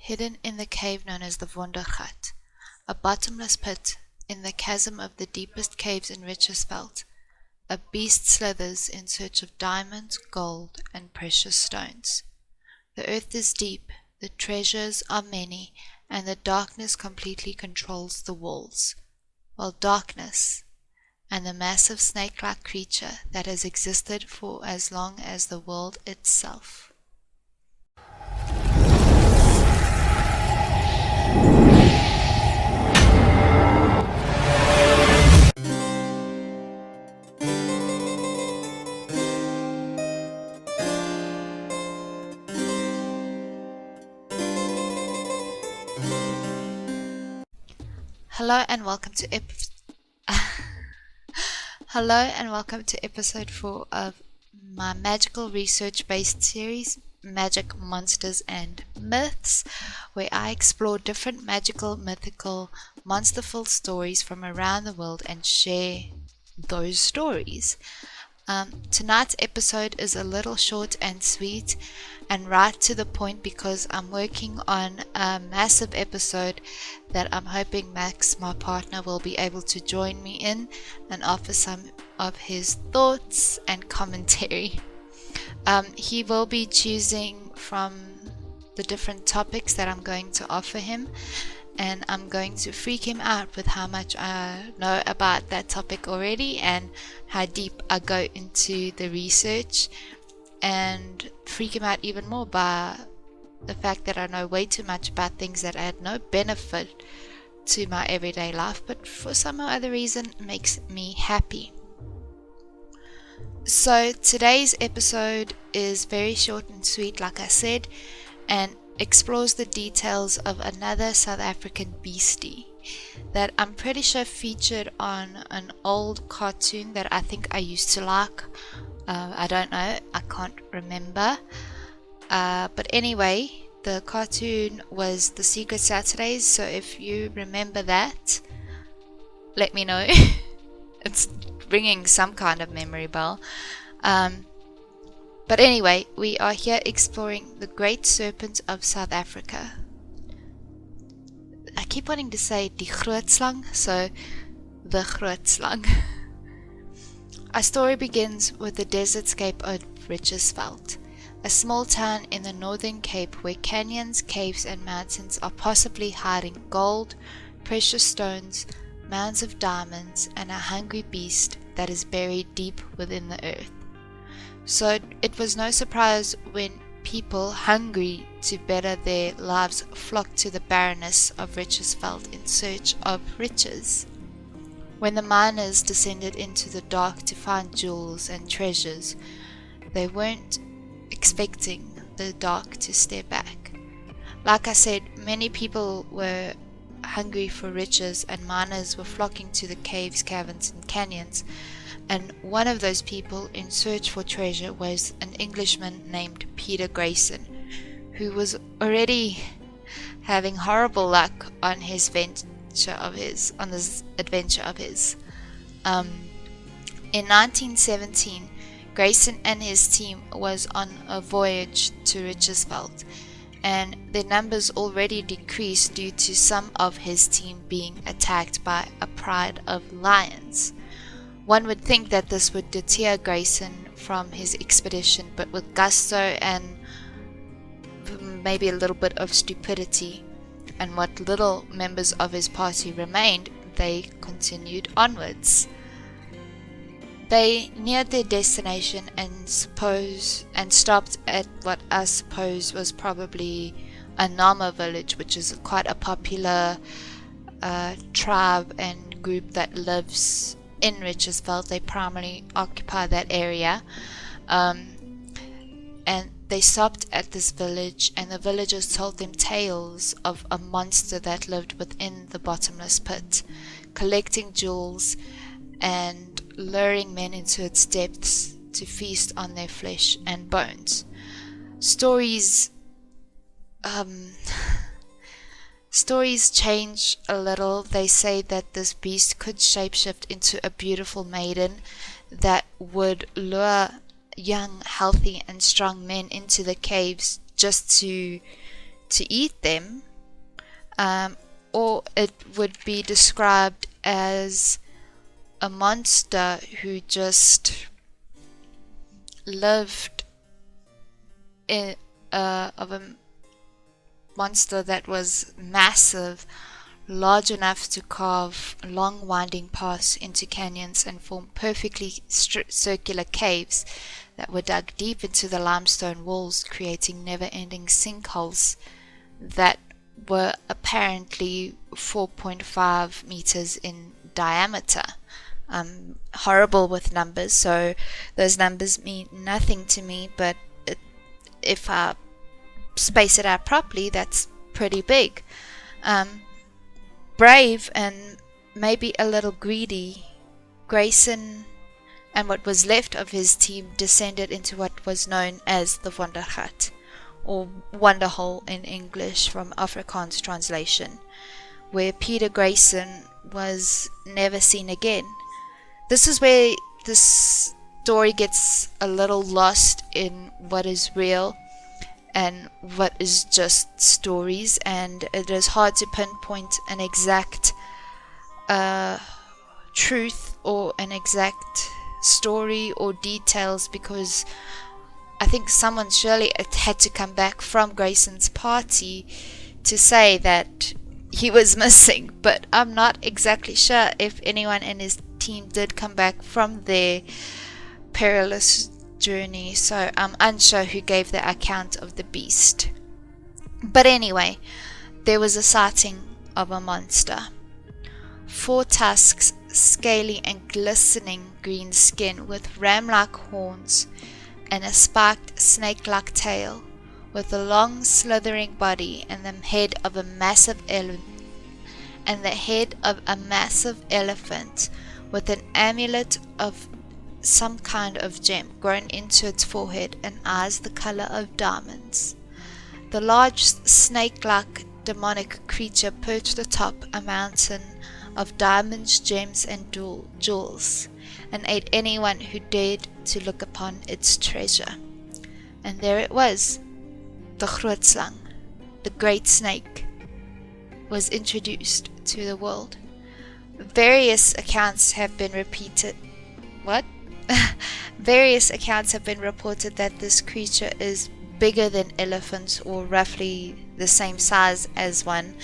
hidden in the cave known as the Wondergat, a bottomless pit in the chasm of the deepest caves in 𝙼𝚊𝚐𝚗𝚜, a beast slithers in search of diamonds, gold, and precious stones. The earth is deep, the treasures are many, and the darkness completely controls the walls, while darkness and the massive snake-like creature that has existed for as long as the world itself. Hello and welcome to episode 4 of my magical research-based series, Magic, Monsters and Myths, where I explore different magical, mythical, monsterful stories from around the world and share those stories. Tonight's episode is a little short and sweet and right to the point because I'm working on a massive episode that I'm hoping Max, my partner, will be able to join me in and offer some of his thoughts and commentary. He will be choosing from the different topics that I'm going to offer him, and I'm going to freak him out with how much I know about that topic already and how deep I go into the research, and freak him out even more by the fact that I know way too much about things that add no benefit to my everyday life, but for some other reason makes me happy. So today's episode is very short and sweet, like I said, and explores the details of another South African beastie that I'm pretty sure featured on an old cartoon that I think I used to like. I don't know, I can't remember. But anyway, the cartoon was The Secret Saturdays, so if you remember that, let me know. It's ringing some kind of memory bell. But anyway, we are here exploring the great serpent of South Africa. I keep wanting to say die Grootslang, so the Grootslang. Our story begins with the desertscape of 𝙼𝚊𝚐𝚗𝚜, a small town in the Northern Cape where canyons, caves and mountains are possibly hiding gold, precious stones, mounds of diamonds, and a hungry beast that is buried deep within the earth. So it was no surprise when people hungry to better their lives flocked to the barrenness of 𝙼𝚊𝚐𝚗𝚜 in search of riches. When the miners descended into the dark to find jewels and treasures, they weren't expecting the dark to stare back. Like I said, many people were hungry for riches and miners were flocking to the caves, caverns and canyons, and one of those people in search for treasure was an Englishman named Peter Grayson, who was already having horrible luck on this adventure of his. In 1917, Grayson and his team was on a voyage to 𝙼𝚊𝚐𝚗𝚜, and their numbers already decreased due to some of his team being attacked by a pride of lions. One would think that this would deter Grayson from his expedition, but with gusto and maybe a little bit of stupidity and what little members of his party remained, they continued onwards. They neared their destination and stopped at what I suppose was probably a Nama village, which is quite a popular tribe and group that lives in 𝙼𝚊𝚐𝚗𝚜. They primarily occupy that area, and they stopped at this village, and the villagers told them tales of a monster that lived within the bottomless pit, collecting jewels and luring men into its depths to feast on their flesh and bones. Stories change a little. They say that this beast could shapeshift into a beautiful maiden that would lure young, healthy and strong men into the caves just to to eat them, or it would be described as a monster who just lived in of a monster that was massive, large enough to carve long winding paths into canyons and form perfectly circular caves that were dug deep into the limestone walls, creating never-ending sinkholes that were apparently 4.5 meters in diameter. I'm horrible with numbers, so those numbers mean nothing to me, but if I space it out properly, that's pretty big. Brave and maybe a little greedy, Grayson and what was left of his team descended into what was known as the Wondergat, or Wonderhole in English from Afrikaans translation, where Peter Grayson was never seen again. This is where this story gets a little lost in what is real and what is just stories, and it is hard to pinpoint an exact truth or an exact story or details, because I think someone surely had to come back from Grayson's party to say that he was missing, but I'm not exactly sure if anyone in his team did come back from their perilous journey, so I'm unsure who gave the account of the beast. But anyway, there was a sighting of a monster. 4 tusks, scaly and glistening green skin with ram-like horns and a spiked snake-like tail, with a long slithering body and the head of a massive elephant with an amulet of some kind of gem grown into its forehead and eyes the color of diamonds. The large snake-like demonic creature perched atop a mountain of diamonds, gems, and jewels, and ate anyone who dared to look upon its treasure. And there it was, the Grootslang, the great snake, was introduced to the world. Various accounts have been reported that this creature is bigger than elephants, or roughly the same size as one,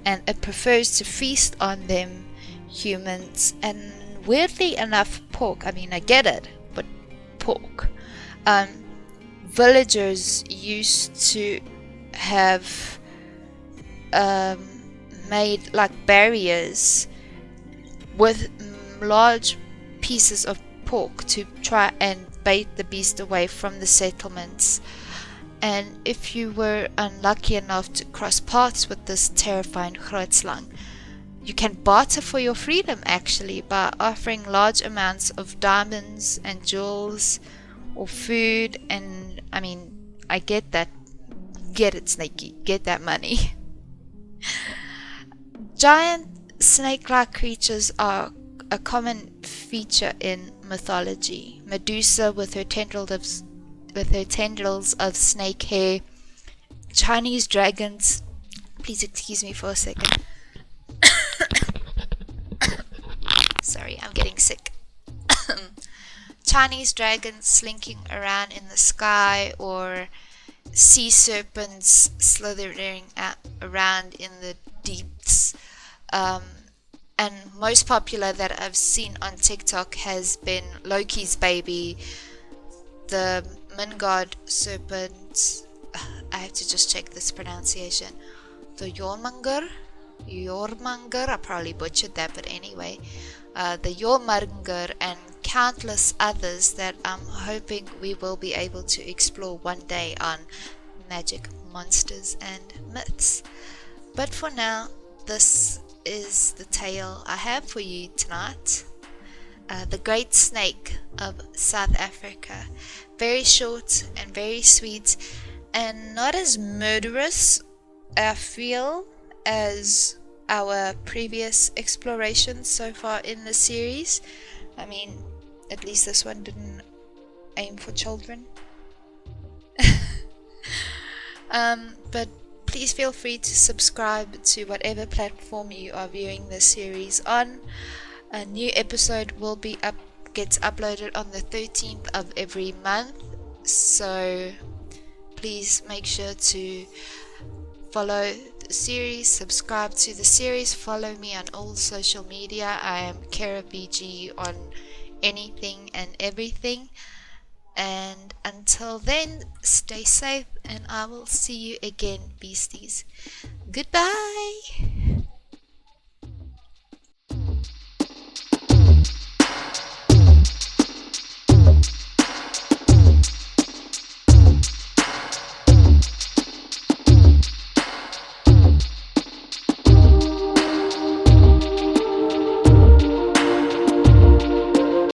and it prefers to feast on them, humans, and weirdly enough pork. I mean, I get it, but pork. Villagers used to have made like barriers with large pieces of pork to try and bait the beast away from the settlements. And if you were unlucky enough to cross paths with this terrifying Grootslang, you can barter for your freedom actually by offering large amounts of diamonds and jewels or food. And I mean, I get that. Get it, Snakey. Get that money. Giant snake-like creatures are a common feature in mythology. Medusa with her tendrils of snake hair, Chinese dragons, please excuse me for a second. Sorry, I'm getting sick. Chinese dragons slinking around in the sky, or sea serpents slithering around in the deeps. And most popular that I've seen on TikTok has been Loki's baby, the Midgard serpent. I have to just check this pronunciation. The Jormungandr, I probably butchered that, but anyway, the Jormungandr and countless others that I'm hoping we will be able to explore one day on Magic, Monsters and Myths. But for now, this is the tale I have for you tonight. The Great Snake of South Africa. Very short and very sweet, and not as murderous, I feel, as our previous explorations so far in the series. I mean, at least this one didn't aim for children. But please feel free to subscribe to whatever platform you are viewing this series on. A new episode will be gets uploaded on the 13th of every month, so please make sure to follow the series, subscribe to the series, follow me on all social media. I am Kera BG on anything and everything. And until then, stay safe, and I will see you again, beasties. Goodbye.